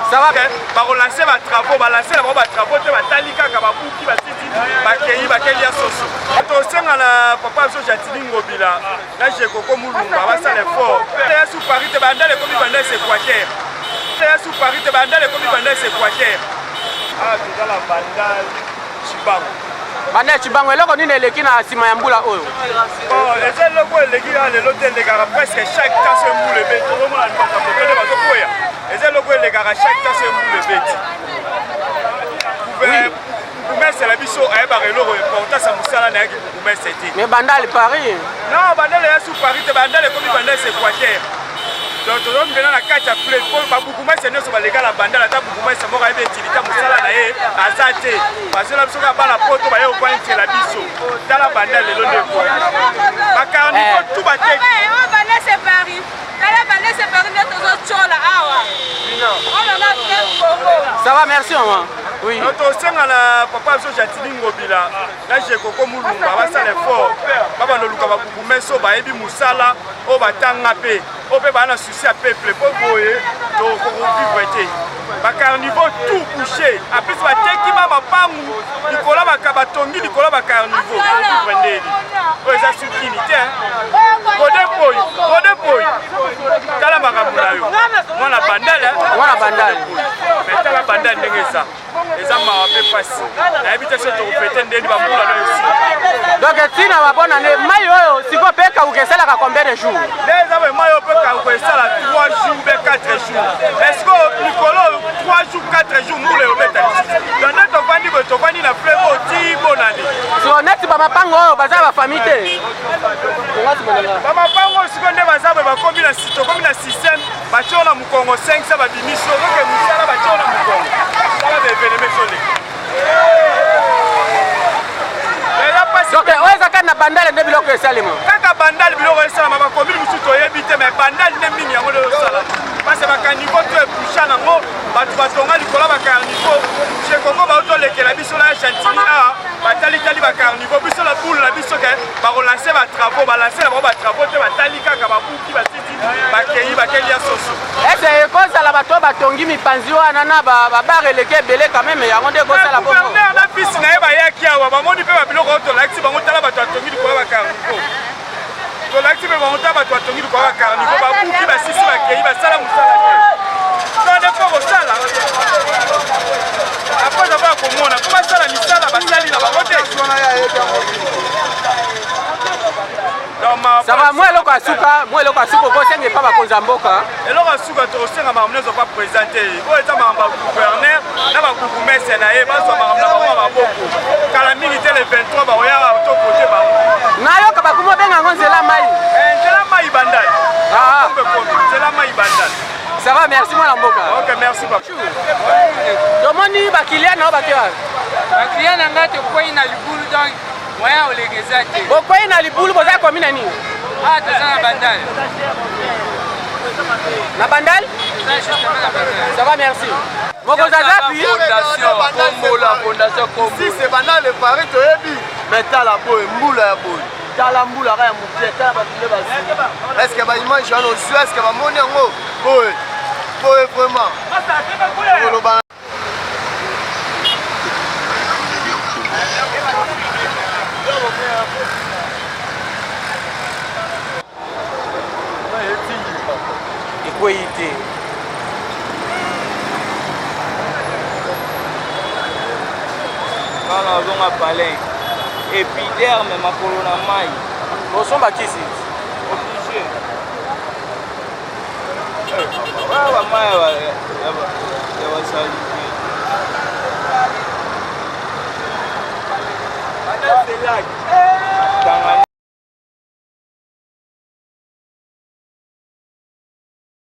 Ça va. Ba relancer ba travaux, ba lancer la ba travaux te ba talika ka ba buki ba titi ba kei ba kei ya soso. To senga na papa so jatini ngobila. Na je koko mulumba ba sala fort. Ya sous Paris te ba ndale komi banda c'est Équateur. Ya sous Paris te ba ndale komi banda c'est Équateur. Ah tu la bandal Chibango. Banda Chibango eloko nini eleki na sima ya mbula oyo. Bon, les eloko eleki na le l'hôtel de gara presque chaque temps c'est mbule be. To mo na ndaka ko de ba ko koya. Les eloko eleki na chaque temps c'est mbule be. C'est la biso a ba reloko important ça musala na yaki kukume c'était. Mais Bandal Paris. Non, Bandal ya sous Paris te Bandal comme Bandal c'est Équateur. Donc to donne na kacha play pour ba kukume c'est ne so ba legala Bandal ata kukume c'est mo ka ebe utilité musala na ye azate. Parce que la biso ka ba la poto ba yo point la biso. Dans la Bandal le londe ko. Ba carnival tout ba tek. Bandal c'est Paris. La Bandal c'est Paris ne to chola awa. Non. On en a fait Congo. Ça va, merci maman. Oui. Notre senga na papa so jatini ngobila. Na je koko mulumba ba sala fort. Baba no luka ba kukumeso ba ebi musala o batanga pe. O pe ba na souci à peuple pour boyer to ko vivre té. Ba carnivore tout couché. Après ba teki ba pangu. Nikola ba kabatongi nikola ba carnivore. Vivre ndeli. O eza sukinité. Kode boy. Tala makamula yo. Mwana bandala. Mwana bandala. Mais tala bandala ndenge ça. Les hommes ont fait passer. La habitation de Oufete n'est pas pour la aussi. Donc, si nous avons bonne année, maillot, si vous payez qu'au Kessel à combien de jours? Les hommes maillot peut qu'au Kessel à 3 jours, 4 jours. Est-ce que Nicolas 3 jours, 4 jours, nous les mettons? Dans notre famille, notre famille n'a fait aussi bonne année. Si on est pas ma pango, bazar la famille. Ba mapango sikonde bazar ba komi na sito, komi na système, ba tona mukongo 5 ça ba bimiso, donc musala ba tona mukongo. Ça va devenir mesole. Donc, où est-ce que na bandal ne biloko esalema? Kaka bandal biloko esalema ba komi musu to yebite mais bandal ne mingi yango de sala. Parce que ba caniveau to epusha nango, ba tu batonga likola ba carnivore. Je koko ba auto lekela biso la Chantilly a, ba tali ba carnivore biso la boule la biso ke ba relancer ba travaux, ba lancer la ba travaux te ba tali kaka ba buki ba titi ba kei ba keli ya soso. Est-ce que ça la bato batongi mipanzi wana na ba releke belé quand même yango de kosa la bongo. Gouverneur na fils na ye ba yaki awa ba moni pe ba biloko auto laxi bango tala bato atongi likola ba carnivore. To laxi pe bango tala bato atongi likola ba carnivore ba buki ba sisi ba kei ba sala musala te. Ça dépend au sala. Après d'avoir komona ko ba sala misala ba sali na ba kote. Ça va, moi le Kasuka, ko senge pas ba konzamboka. Et le Kasuka to senga ba mnezo pas présenter. Ko eta ba gouverneur na ba kukumese na ye ba so ba ba boko. Kala militaire le 23 ba oya auto côté ba. Na yo ka ba kumo benga ngonzela mai. Nzela mai bandal. Ah, nzela mai bandal. Ça va, merci moi Lamboka. OK, merci papa. Domoni ba client na ba kia. Ba client na ngate ko ina libulu donc moya olegeza te. Boko ina libulu boza komi nani? Ah, toza na bandal. Na bandal? Ça va, merci. Mokozazapi? Fondation Combo. Si c'est bandal le Paris to yebi. Mais tala boy, mbula ya boy. Tala mbula kaya muteta ba tule ba. Est-ce que ba image ya no est-ce que ba moni yango? Boy. Boy vraiment. Equité. Quand on a parlé, épiderme, ma colonne maille. Bon, son baki ici. Obligé. Ouais, maille, ouais,